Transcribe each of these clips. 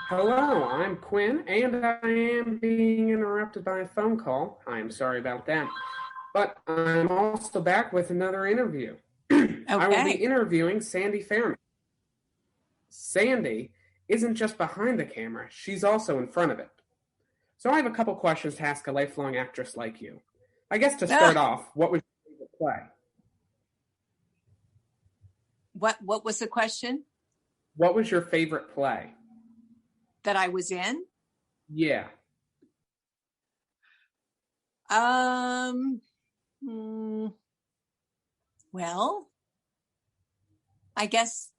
Hello, I'm Quinn, and I am being interrupted by a phone call. I am sorry about that. But I'm also back with another interview. I will be Okay. interviewing Sandie Fairman. Sandie isn't just behind the camera, she's also in front of it. So I have a couple questions to ask a lifelong actress like you. I guess to start Ah, off, what was your favorite play? what was the question What was your favorite play? that I was in? Yeah, Um, hmm, well, I guess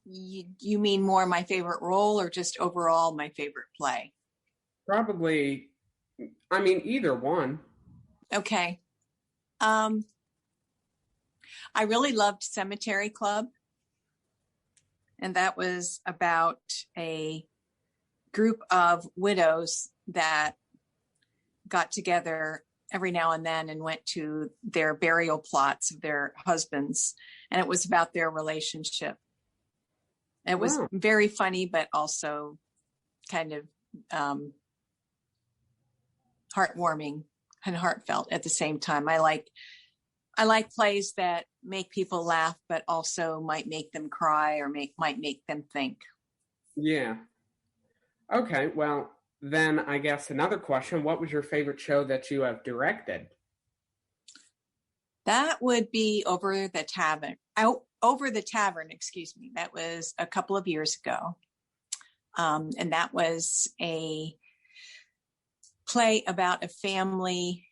you mean more my favorite role or just overall my favorite play? probably, either one. Okay. Um, I really loved Cemetery Club, and that was about a group of widows that got together every now and then and went to their burial plots of their husbands, and it was about their relationship. It was Wow. very funny, but also kind of heartwarming and heartfelt at the same time. I like plays that make people laugh, but also might make them cry or might make them think. Yeah. Okay, well, then I guess another question. What was your favorite show that you have directed? That would be Over the Tavern. Over the Tavern, excuse me. That was a couple of years ago. And that was a play about a family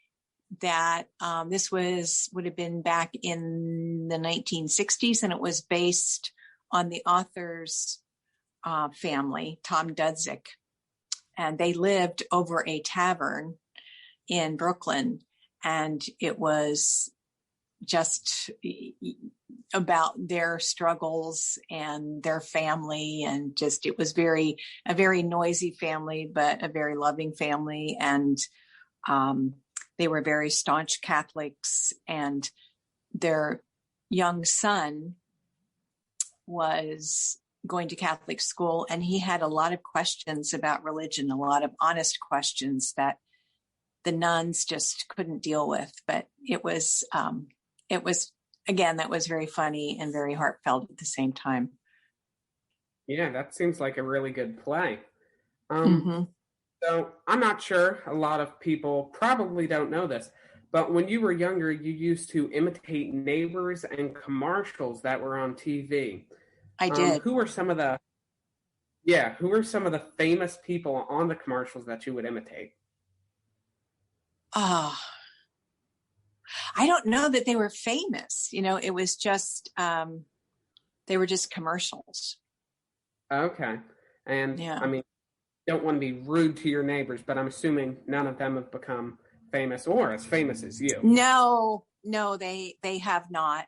that this would have been back in the 1960s, and it was based on the author's family, Tom Dudzik, and they lived over a tavern in Brooklyn, and it was just about their struggles and their family, and just it was a very noisy family, but a very loving family, and they were very staunch Catholics, and their young son was going to Catholic school, and he had a lot of questions about religion, a lot of honest questions that the nuns just couldn't deal with. But it was again, that was very funny and very heartfelt at the same time. Yeah, that seems like a really good play. Um, Mm-hmm. so I'm not sure, a lot of people probably don't know this, but when you were younger, you used to imitate neighbors and commercials that were on TV. I did. Who were some of the yeah, who were some of the famous people on the commercials that you would imitate? Oh, I don't know that they were famous. It was just they were just commercials. Okay. And Yeah. don't want to be rude to your neighbors, but I'm assuming none of them have become famous or as famous as you. No, they have not.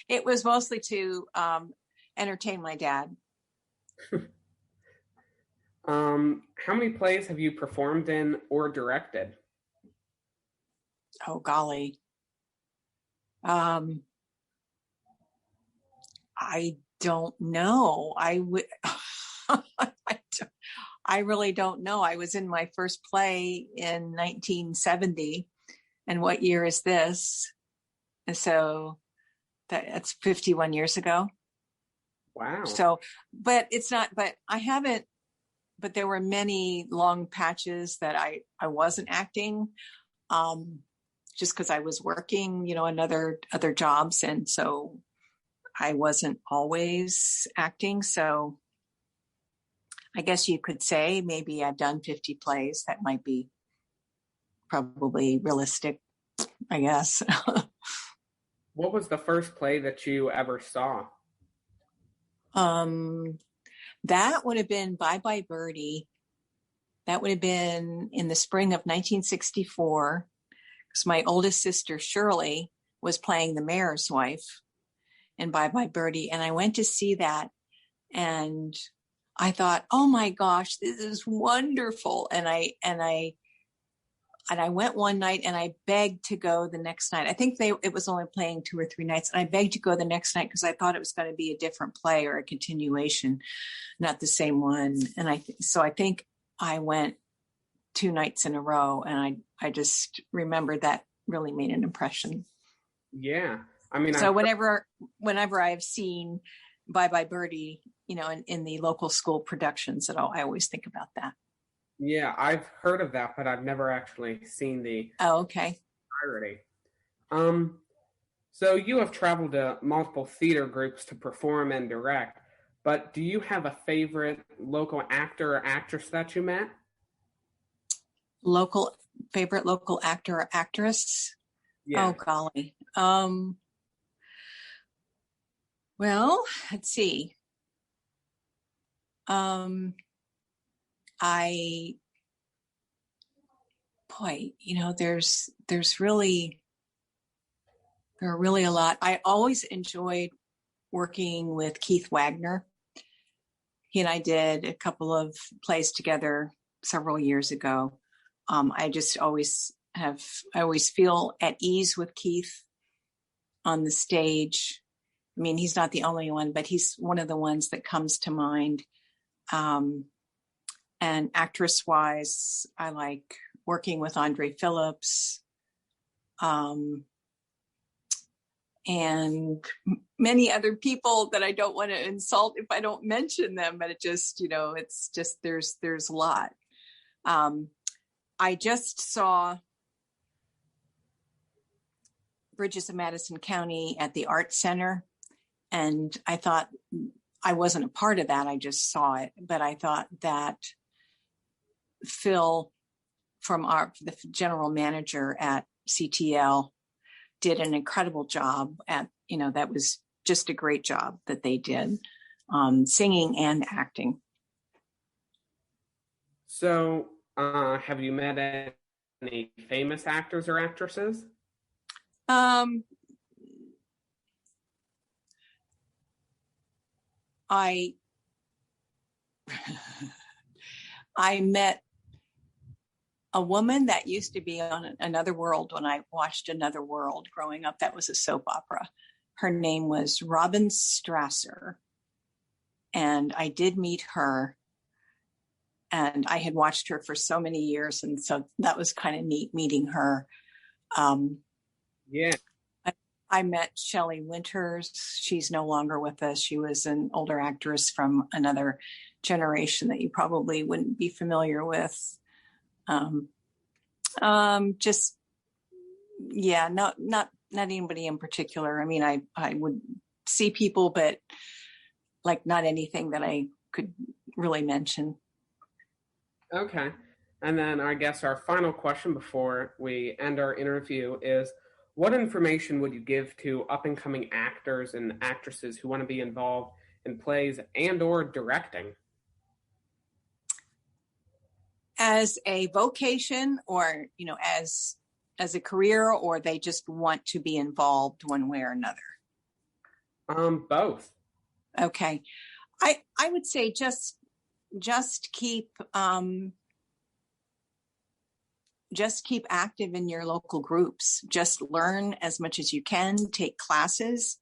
It was mostly to entertain my dad. How many plays have you performed in or directed? Oh golly. Um, I don't know. I would. I really don't know. I was in my first play in 1970, and what year is this? And so that's 51 years ago. Wow. So, but it's not. But I haven't. But there were many long patches that I wasn't acting, um, just because I was working, in other jobs, and so I wasn't always acting. So I guess you could say maybe I've done 50 plays. That might be probably realistic, I guess. What was the first play that you ever saw? um, that would have been Bye Bye Birdie. That would have been in the spring of 1964, because my oldest sister, Shirley, was playing the mayor's wife in Bye Bye Birdie. And I went to see that, and I thought, oh my gosh, this is wonderful. And I I went one night and I begged to go the next night. I think it was only playing 2 or 3 nights. And I begged to go the next night because I thought it was going to be a different play or a continuation, not the same one. And I think I went 2 nights in a row, and I just remember that really made an impression. Yeah. I mean, so whenever I've seen Bye Bye Birdie, in the local school productions, I always think about that. Yeah, I've heard of that, but I've never actually seen the entirety. So you have traveled to multiple theater groups to perform and direct, but do you have a favorite local actor or actress that you met? Favorite local actor or actress? Yeah. Oh, golly. Well, let's see. There are really a lot. I always enjoyed working with Keith Wagner. He and I did a couple of plays together several years ago. I always feel at ease with Keith on the stage. I mean, he's not the only one, but he's one of the ones that comes to mind. And actress-wise, I like working with Andre Phillips, and many other people that I don't want to insult if I don't mention them, but there's a lot. I just saw Bridges of Madison County at the Art Center, and I thought, I wasn't a part of that, I just saw it, but I thought that Phil the general manager at CTL did an incredible job that was just a great job that they did, singing and acting. So, have you met any famous actors or actresses? I met a woman that used to be on Another World when I watched Another World growing up. That was a soap opera. Her name was Robin Strasser. And I did meet her. And I had watched her for so many years. And so that was kind of neat meeting her. Yeah. I met Shelley Winters. She's no longer with us. She was an older actress from another generation that you probably wouldn't be familiar with. Not anybody in particular. I mean, I would see people, but like not anything that I could really mention. Okay. And then I guess our final question before we end our interview is, what information would you give to up-and-coming actors and actresses who want to be involved in plays and or directing? As a vocation, or as a career, or they just want to be involved one way or another? Both. Okay. I would say just keep active in your local groups. Just learn as much as you can, take classes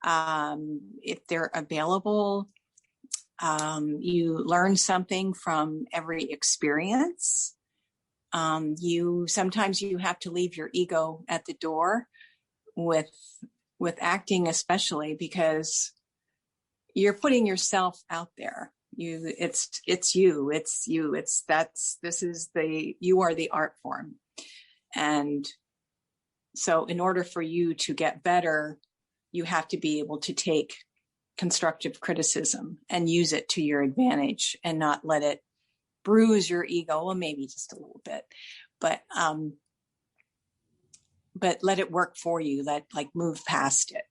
if they're available. You learn something from every experience. Sometimes you have to leave your ego at the door with acting, especially because you're putting yourself out there. You are the art form. And so in order for you to get better, you have to be able to take constructive criticism and use it to your advantage and not let it bruise your ego. Well, maybe just a little bit, but let it work for you. Move past it.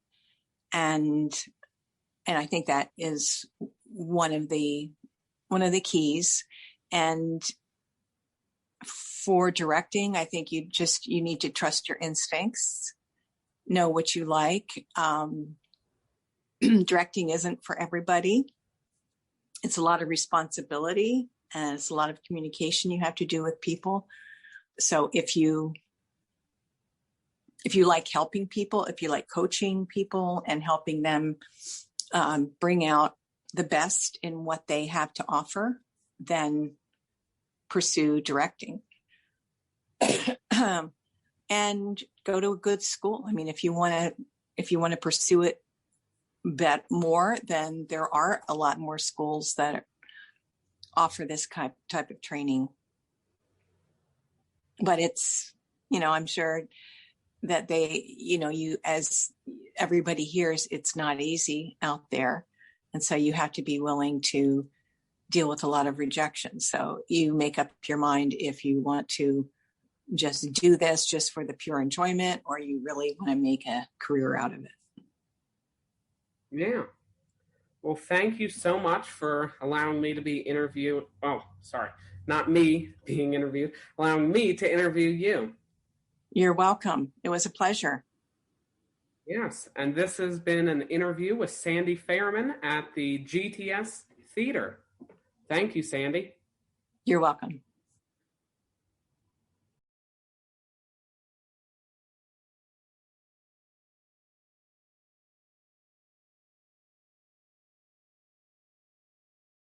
And I think that is one of the keys. And for directing, I think you need to trust your instincts, know what you like. Directing isn't for everybody. It's a lot of responsibility, and it's a lot of communication you have to do with people. So if you like helping people, if you like coaching people and helping them bring out the best in what they have to offer, then pursue directing. And go to a good school. I mean, if you want to pursue it more, then there are a lot more schools that offer this type of training. But it's, I'm sure that as everybody hears, it's not easy out there. And so you have to be willing to deal with a lot of rejection. So you make up your mind if you want to just do this just for the pure enjoyment, or you really want to make a career out of it. Yeah. Well, thank you so much for allowing me to be interviewed. Oh, sorry, not me being interviewed, allowing me to interview you. You're welcome. It was a pleasure. Yes, and this has been an interview with Sandie Fairman at the GTS Theater. Thank you, Sandie. You're welcome.